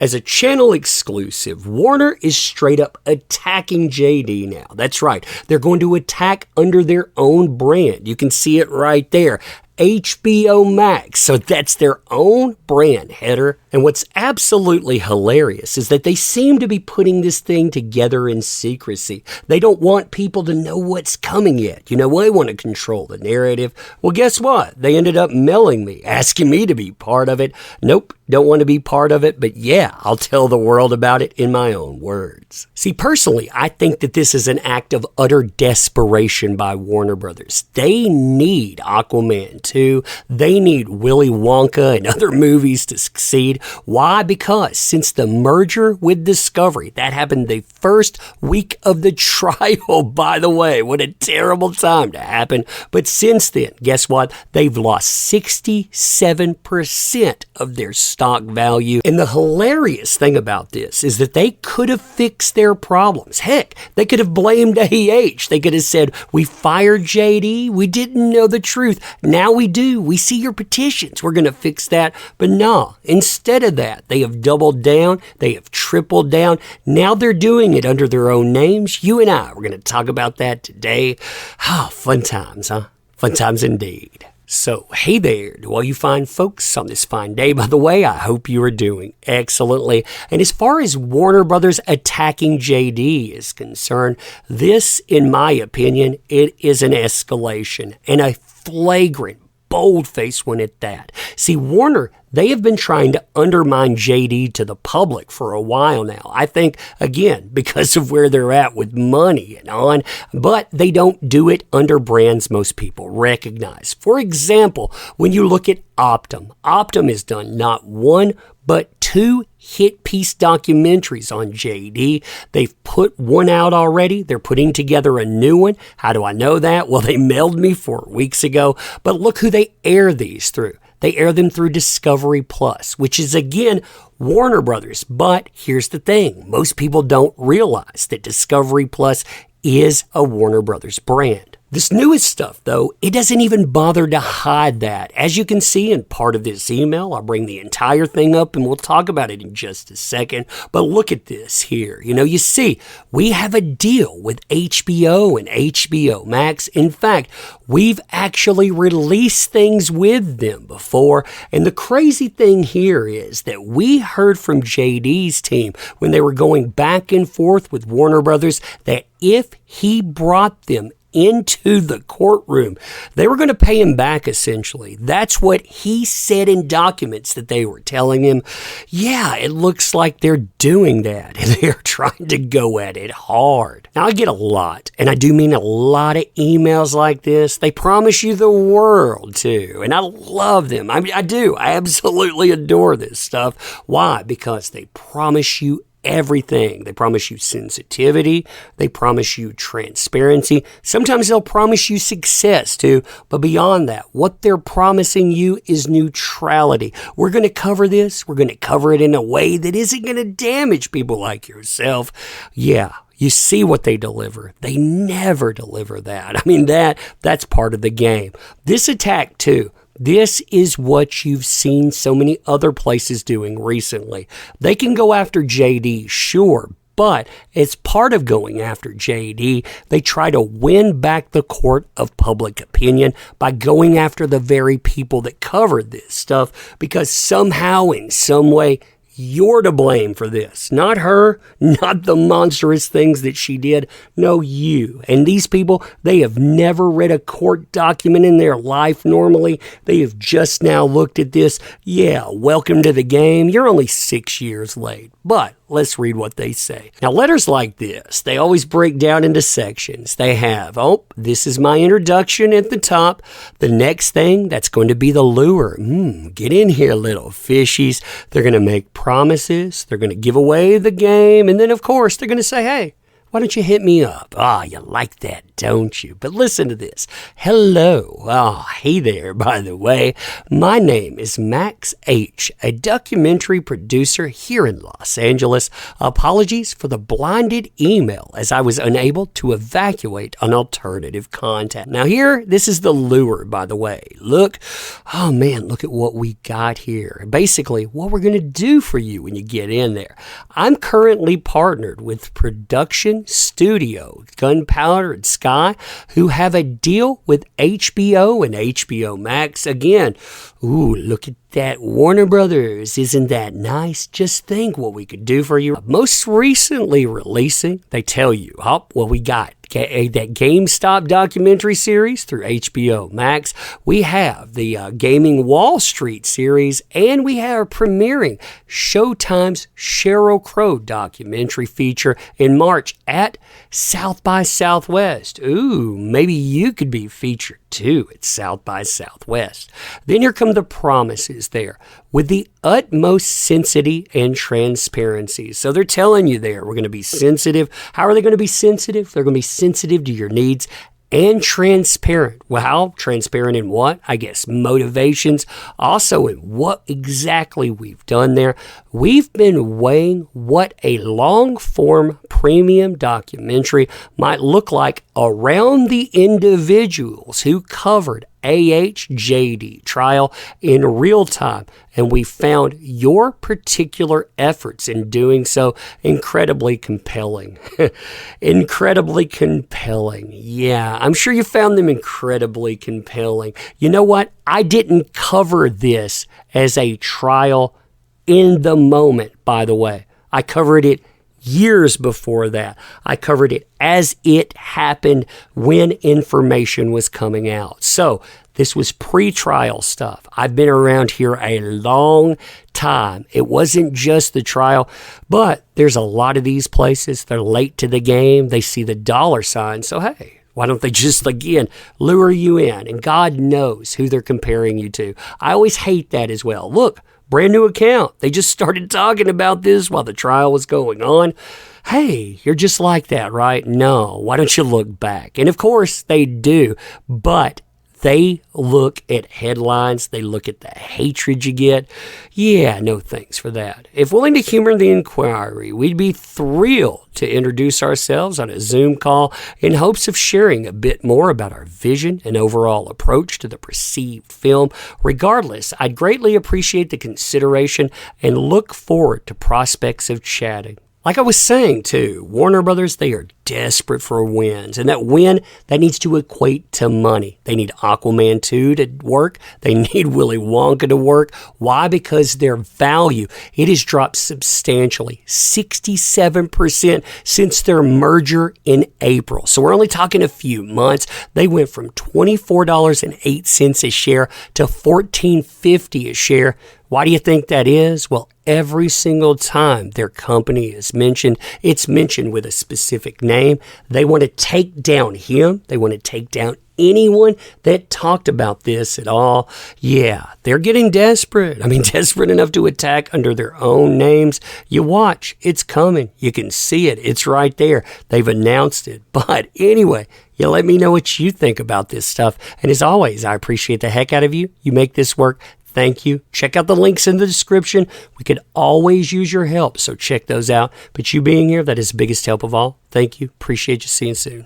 As a channel exclusive, Warner is straight up attacking JD now. That's right. They're going to attack under their own brand. You can see it right there. HBO Max. So that's their own brand header. And what's absolutely hilarious is that they seem to be putting this thing together in secrecy. They don't want people to know what's coming yet. You know, they want to control the narrative. Well, guess what? They ended up mailing me, asking me to be part of it. Nope, don't want to be part of it. But yeah, I'll tell the world about it in my own words. See, personally, I think that this is an act of utter desperation by Warner Brothers. They need Aquaman 2. They need Willy Wonka and other movies to succeed. Why? Because since the merger with Discovery, that happened the first week of the trial, by the way. What a terrible time to happen. But since then, guess what? They've lost 67% of their stock value. And the hilarious thing about this is that they could have fixed their problems. Heck, they could have blamed AEH. They could have said, we fired JD. We didn't know the truth. Now we do. We see your petitions. We're going to fix that. But no, instead of that, they have doubled down. They have tripled down. Now they're doing it under their own names. You and I, we're going to talk about that today. Oh, fun times, huh? Fun times indeed. So, hey there to all you fine folks on this fine day. By the way, I hope you are doing excellently. And as far as Warner Brothers attacking JD is concerned, this, in my opinion, it is an escalation and a flagrant, bold-faced one at that. See, Warner, they have been trying to undermine JD to the public for a while now. I think, again, because of where they're at with money and on, but they don't do it under brands most people recognize. For example, when you look at Optum has done not one, but two hit piece documentaries on JD. They've put one out already. They're putting together a new one. How do I know that? Well, they mailed me 4 weeks ago. But look who they air these through. They air them through Discovery Plus, which is, again, Warner Brothers. But here's the thing. Most people don't realize that Discovery Plus is a Warner Brothers brand. This newest stuff, though, it doesn't even bother to hide that. As you can see in part of this email, I'll bring the entire thing up and we'll talk about it in just a second. But look at this here. You know, you see, we have a deal with HBO and HBO Max. In fact, we've actually released things with them before. And the crazy thing here is that we heard from JD's team when they were going back and forth with Warner Brothers that if he brought them into the courtroom, they were going to pay him back, essentially. That's what he said in documents that they were telling him. Yeah, it looks like they're doing that, and they're trying to go at it hard. Now, I get a lot, and I do mean a lot of emails like this. They promise you the world, too, and I love them. I do. I absolutely adore this stuff. Why? Because they promise you everything. They promise you sensitivity. They promise you transparency. Sometimes they'll promise you success too. But beyond that, what they're promising you is neutrality. We're going to cover this. We're going to cover it in a way that isn't going to damage people like yourself. Yeah. You see what they deliver. They never deliver that. I mean, that's part of the game. This attack too. This is what you've seen so many other places doing recently. They can go after JD, sure, but as part of going after JD, they try to win back the court of public opinion by going after the very people that covered this stuff, because somehow, in some way, you're to blame for this. Not her, not the monstrous things that she did. No, you. And these people, they have never read a court document in their life normally. They have just now looked at this. Yeah, welcome to the game. You're only 6 years late. But let's read what they say. Now, letters like this, they always break down into sections. They have, this is my introduction at the top. The next thing, that's going to be the lure. Get in here, little fishies. They're going to make promises. They're going to give away the game. And then, of course, they're going to say, hey, why don't you hit me up? You like that, don't you? But listen to this. Hello. Hey there, by the way. My name is Max H., a documentary producer here in Los Angeles. Apologies for the blinded email, as I was unable to evacuate an alternative contact. Now here, this is the lure, by the way. Look at what we got here. Basically, what we're going to do for you when you get in there. I'm currently partnered with Production Studio, Gunpowder and Sky, who have a deal with HBO and HBO Max. Again, look at that, Warner Brothers. Isn't that nice? Just think what we could do for you. Most recently releasing, they tell you, we got that GameStop documentary series through HBO Max. We have the Gaming Wall Street series, and we have premiering Showtime's Sheryl Crow documentary feature in March at South by Southwest. Maybe you could be featured too at South by Southwest. Then here come the promises there with the utmost sensitivity and transparency. So they're telling you there, we're going to be sensitive. How are they going to be sensitive? They're going to be sensitive to your needs and transparent. Well, how transparent in what? I guess motivations. Also in what exactly we've done there. We've been weighing what a long-form premium documentary might look like around the individuals who covered AHJD trial in real time, and we found your particular efforts in doing so incredibly compelling. Incredibly compelling. Yeah, I'm sure you found them incredibly compelling. You know what? I didn't cover this as a trial in the moment, by the way. I covered it years before that. I covered it as it happened when information was coming out. So this was pre-trial stuff. I've been around here a long time. It wasn't just the trial, but there's a lot of these places. They're late to the game. They see the dollar sign. So, hey, why don't they just, again, lure you in? And God knows who they're comparing you to. I always hate that as well. Look, brand new account. They just started talking about this while the trial was going on. Hey, you're just like that, right? No, why don't you look back? And of course they do, but they look at headlines. They look at the hatred you get. Yeah, no thanks for that. If willing to humor the inquiry, we'd be thrilled to introduce ourselves on a Zoom call in hopes of sharing a bit more about our vision and overall approach to the perceived film. Regardless, I'd greatly appreciate the consideration and look forward to prospects of chatting. Like I was saying, too, Warner Brothers, they are desperate for wins. And that win, that needs to equate to money. They need Aquaman 2 to work. They need Willy Wonka to work. Why? Because their value, it has dropped substantially, 67% since their merger in April. So we're only talking a few months. They went from $24.08 a share to $14.50 a share. Why do you think that is? Well, every single time their company is mentioned, it's mentioned with a specific name. They want to take down him. They want to take down anyone that talked about this at all. Yeah, they're getting desperate. I mean, desperate enough to attack under their own names. You watch. It's coming. You can see it. It's right there. They've announced it. But anyway, you let me know what you think about this stuff. And as always, I appreciate the heck out of you. You make this work. Thank you. Check out the links in the description. We could always use your help, so check those out. But you being here, that is the biggest help of all. Thank you. Appreciate you. See you soon.